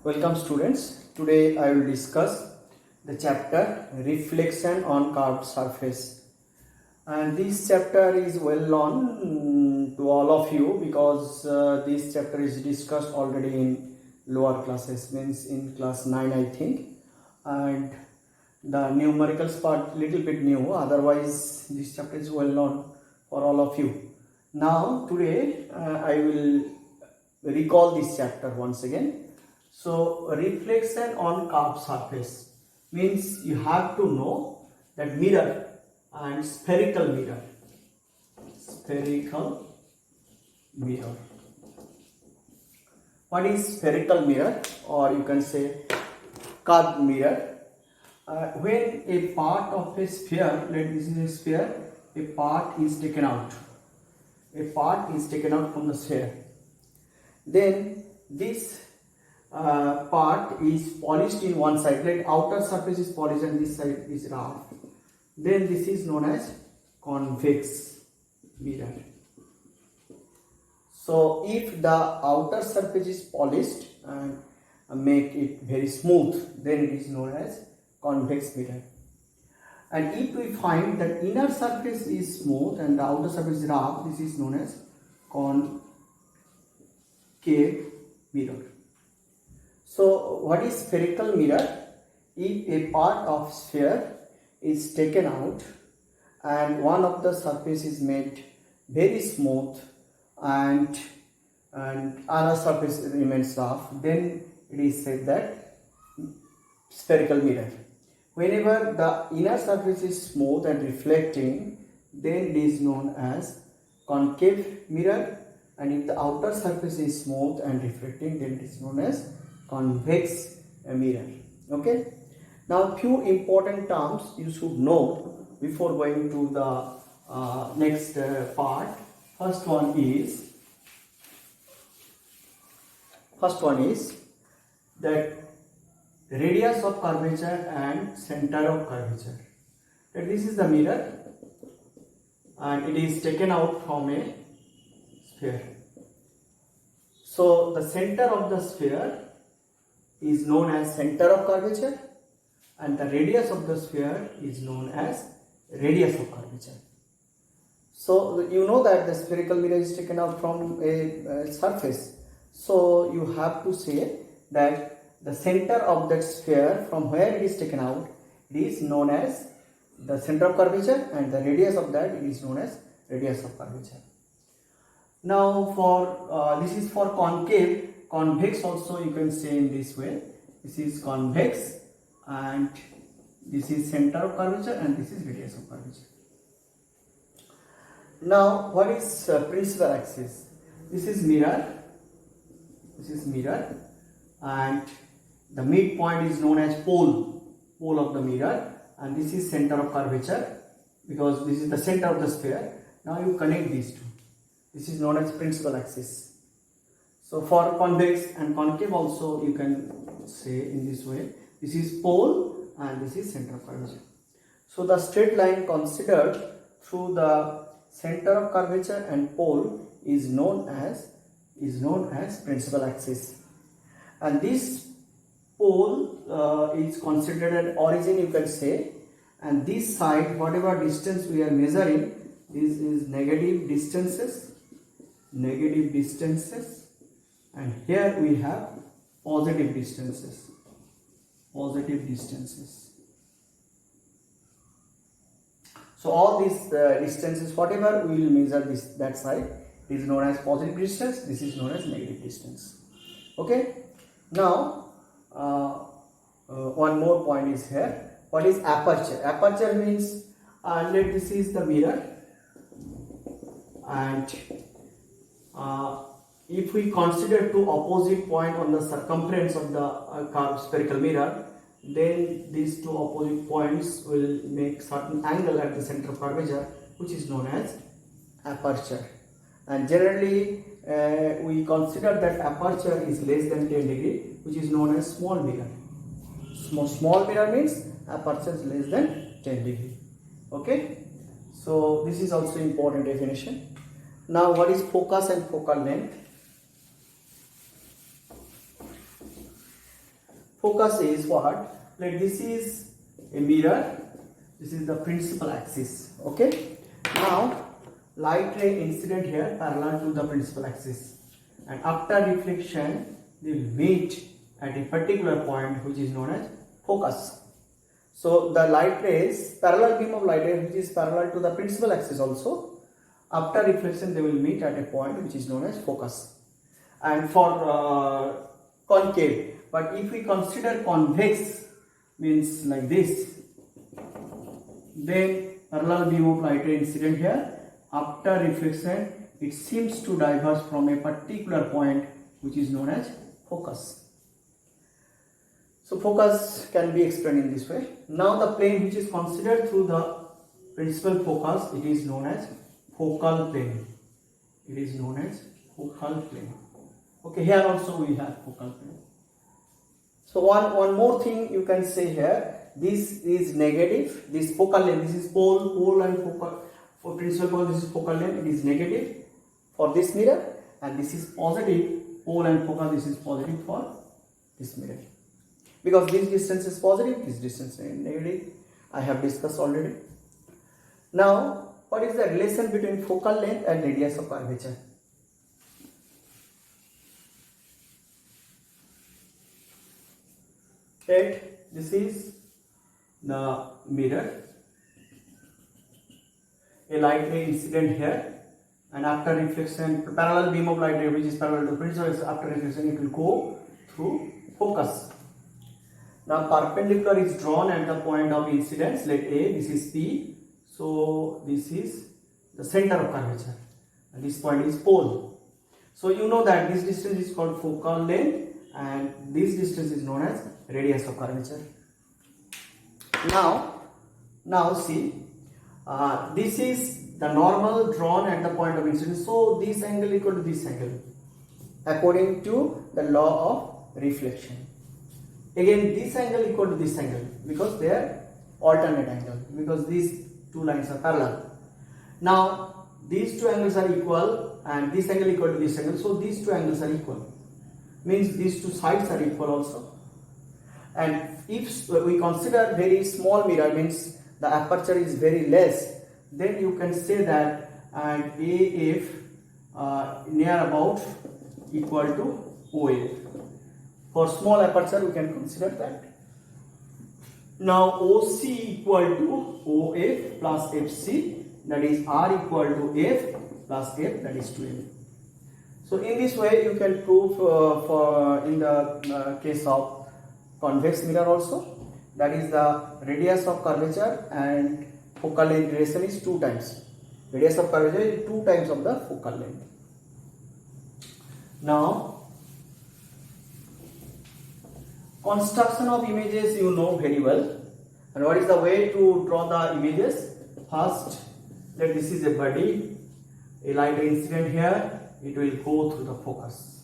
Welcome students. Today I will discuss the chapter Reflection on Curved Surface. And this chapter is well known to all of you because this chapter is discussed already in lower classes, means in class 9 I think. And the numericals part little bit new, otherwise this chapter is well known for all of you. Now today I will recall this chapter once again. So reflection on curved surface means you have to know that mirror and spherical mirror. Spherical mirror. What is spherical mirror, or you can say curved mirror? When a part of a sphere, this is a sphere, a part is taken out. A part is taken out from the sphere. Then this part is polished in one side, like outer surface is polished and this side is rough. Then this is known as convex mirror. So if the outer surface is polished and make it very smooth, then it is known as convex mirror. And if we find that inner surface is smooth and the outer surface is rough, this is known as concave mirror. So what is spherical mirror? If a part of sphere is taken out and one of the surface is made very smooth and other surface remains rough, then it is said that spherical mirror. Whenever the inner surface is smooth and reflecting, then it is known as concave mirror, and if the outer surface is smooth and reflecting, then it is known as convex mirror. Okay. Now few important terms you should know before going to the next part. First one is that radius of curvature and center of curvature. That this is the mirror and it is taken out from a sphere. So the center of the sphere is known as center of curvature and the radius of the sphere is known as radius of curvature. So you know that the spherical mirror is taken out from a surface. So you have to say that the center of that sphere from where it is taken out, it is known as the center of curvature, and the radius of that it is known as radius of curvature. Now for this is for concave. Convex also you can say in this way. This is convex and this is center of curvature and this is radius of curvature. Now what is principal axis? This is mirror. This is mirror and the midpoint is known as pole of the mirror, and this is center of curvature because this is the center of the sphere. Now you connect these two. This is known as principal axis. So for convex and concave also you can say in this way. This is pole and this is center of curvature. So the straight line considered through the center of curvature and pole is known as principal axis. And this pole is considered an origin, you can say, and this side, whatever distance we are measuring, this is negative distances, and here we have positive distances. So all these distances, whatever we will measure that side, is known as positive distance. This is known as negative distance. Okay. Now one more point is here. What is aperture? Aperture means this is the mirror, and if we consider two opposite points on the circumference of the curved spherical mirror, then these two opposite points will make certain angle at the center of curvature, which is known as aperture. And generally we consider that aperture is less than 10 degree, which is known as small mirror. Small mirror means aperture is less than 10 degree. Okay. So this is also important definition. Now what is focus and focal length? focus is what? Like this is a mirror, this is the principal axis. Okay. Now light ray incident here parallel to the principal axis, and after reflection they will meet at a particular point which is known as focus. So the light rays, parallel beam of light ray which is parallel to the principal axis also, after reflection they will meet at a point which is known as focus. And for concave, but if we consider convex, means like this, then parallel beam of light ray incident here, after reflection it seems to diverge from a particular point which is known as focus. So focus can be explained in this way. Now the plane which is considered through the principal focus, it is known as focal plane. It is known as focal plane. Okay, here also we have focal plane. So one more thing you can say here, this is negative, this focal length, this is pole and focal, for principal pole this is focal length, it is negative for this mirror, and this is positive, pole and focal, this is positive for this mirror. Because this distance is positive, this distance is negative, I have discussed already. Now, what is the relation between focal length and radius of curvature? Right, this is the mirror, a light ray incident here, and after reflection, parallel beam of light ray which is parallel to principal, after reflection it will go through focus. Now perpendicular is drawn at the point of incidence, let A, this is P, so this is the center of curvature, and this point is pole. So you know that this distance is called focal length and this distance is known as radius of curvature. Now see, this is the normal drawn at the point of incidence, so this angle equal to this angle according to the law of reflection. Again this angle equal to this angle because they are alternate angle, because these two lines are parallel. Now these two angles are equal and this angle equal to this angle, so these two angles are equal, means these two sides are equal also. And if we consider very small mirror, means the aperture is very less, then you can say that and AF near about equal to OF. For small aperture we can consider that. Now OC equal to OF plus FC, that is R equal to F plus F, that is 2F. So in this way you can prove for in the case of convex mirror also, that is the radius of curvature and focal length relation is 2 times. Radius of curvature is 2 times of the focal length. Now construction of images you know very well, and what is the way to draw the images? First, let this is a body, a light ray incident here, it will go through the focus.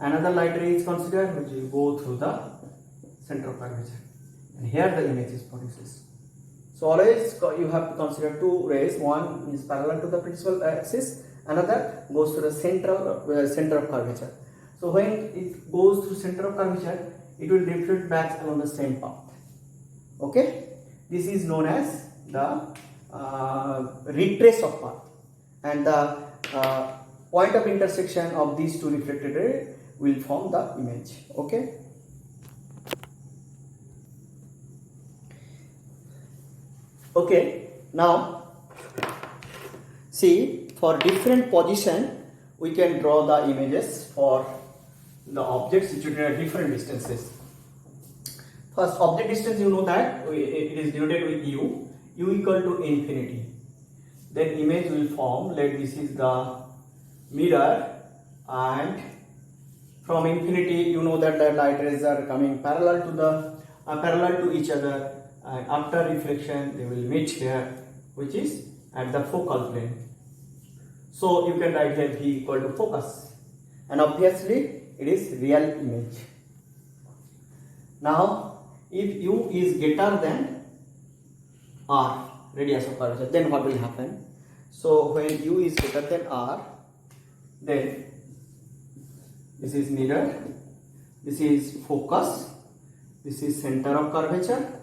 Another light ray is considered which will go through the center of curvature, and here the image is produced. So always you have to consider 2 rays, one is parallel to the principal axis, another goes to the center of curvature. So when it goes through center of curvature, it will reflect back along the same path. Okay, this is known as the retrace of path, and the point of intersection of these two reflected rays will form the image. Okay. Okay, now see, for different position we can draw the images for the objects situated at different distances. First, object distance, you know that it is denoted with u equal to infinity. Then image will form, like this is the mirror, and from infinity you know that the light rays are coming parallel to each other, and after reflection they will meet here, which is at the focal plane. So you can write here V equal to focus, and obviously it is real image. Now if u is greater than r, radius of curvature, then what will happen? So when u is greater than r, then this is mirror, this is focus, This is center of curvature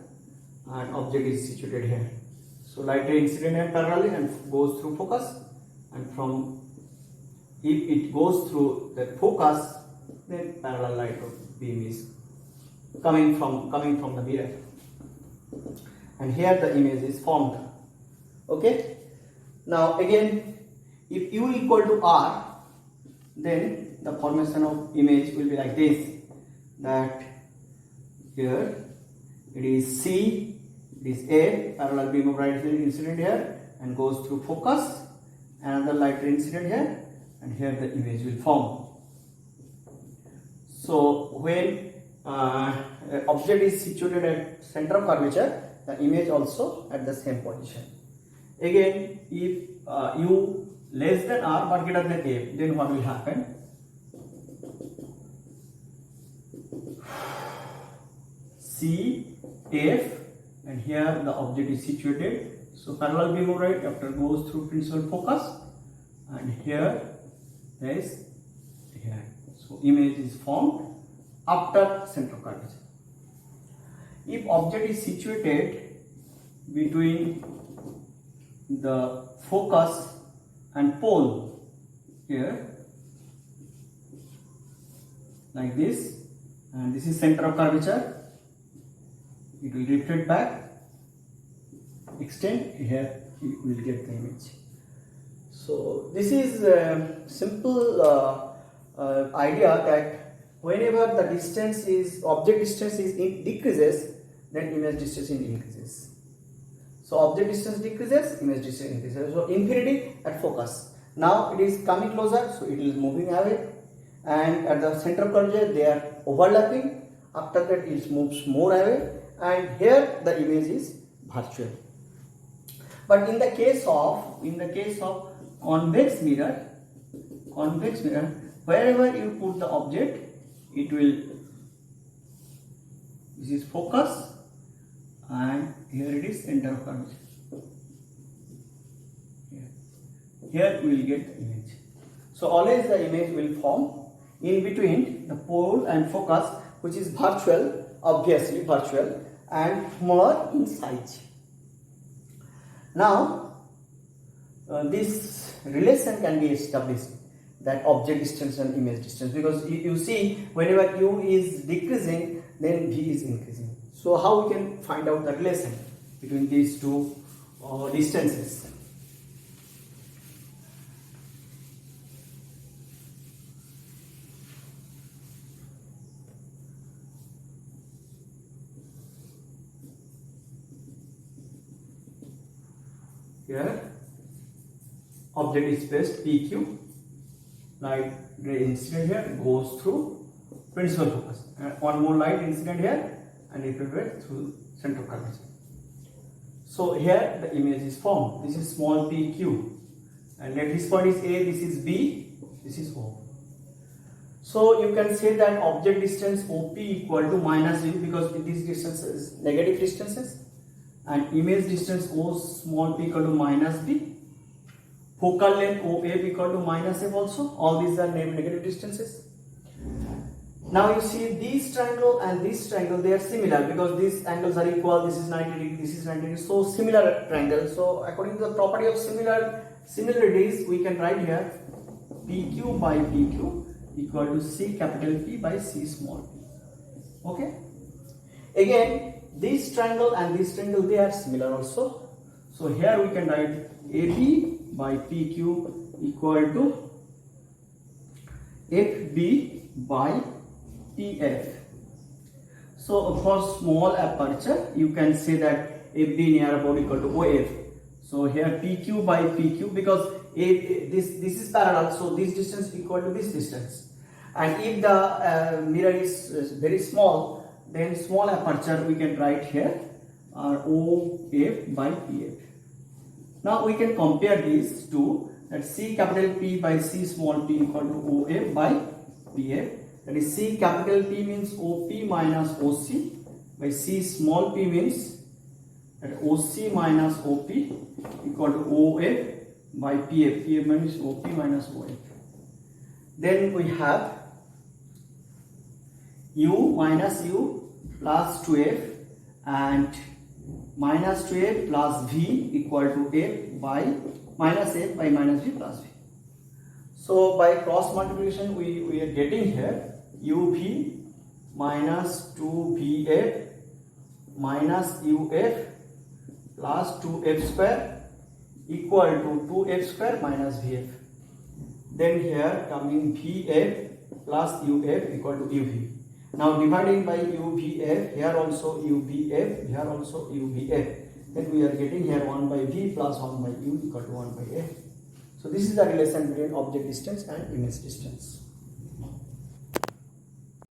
and object is situated here. So light ray incident here parallelly and goes through focus, and from if it goes through the focus, then parallel light beam is coming from the mirror, and here the image is formed. Okay. Now again, if U equal to R, then the formation of image will be like this, that here it is C, it is A, parallel beam of light incident here and goes through focus, another light ray incident here, and here the image will form. So when object is situated at center of curvature, the image also at the same position. Again, if U less than R but greater than F, then what will happen? C, F, and here the object is situated. So parallel beam of light after goes through principal focus, and here there is here. So image is formed after center of curvature. If object is situated between the focus and pole here, like this, and this is center of curvature, it will reflect back, extend, here you will get the image. So this is a simple idea that whenever the distance is, object distance is decreases, then image distance increases. So object distance decreases, image distance increases. So infinity at focus. Now it is coming closer, so it is moving away, and at the center of curvature they are overlapping. After that it moves more away, and here the image is virtual. But in the case of convex mirror, wherever you put the object, it will, this is focus, and here it is center of curvature. Here we will get the image. So always the image will form in between the pole and focus, which is virtual, obviously virtual, and smaller in size. Now this relation can be established, that object distance and image distance, because you see whenever U is decreasing, then V is increasing. So how we can find out the relation between these two distances? Here object is placed PQ, light ray incident here goes through principal focus, and one more light incident here and reflected through center of curvature. So here the image is formed. This is small PQ, and let this point is A, this is B, this is O. So you can say that object distance OP equal to minus U, because these distances negative distances, and image distance O small p equal to minus B, focal length OF equal to minus F also. All these are negative distances. Now you see this triangle and this triangle, they are similar because these angles are equal. This is 90 degrees, this is 90 degrees. So similar triangle. So according to the property of similarities, we can write here PQ by PQ equal to C capital P by C small p. Okay. Again, this triangle and this triangle, they are similar also. So here we can write AP by PQ equal to FB by PF. So for small aperture, you can say that FB near about equal to OF. So here PQ by PQ, because this is parallel, so this distance equal to this distance. And if the mirror is very small, then small aperture we can write here OF by PF. Now we can compare these two, that C capital P by C small p equal to OF by PF. That is C capital P means OP minus OC by C small p means that OC minus OP equal to OF by PF. PF means OP minus OF. Then we have U minus U plus 2f and minus 2f plus v equal to f by minus f by minus v plus v. So by cross multiplication we are getting here uv minus 2vf minus uf plus 2f square equal to 2f square minus vf. Then here coming vf plus uf equal to uv. Now dividing by uvf, here also uvf, here also uvf. Then we are getting here 1 by v plus 1 by u equal to 1 by f. So this is the relation between object distance and image distance.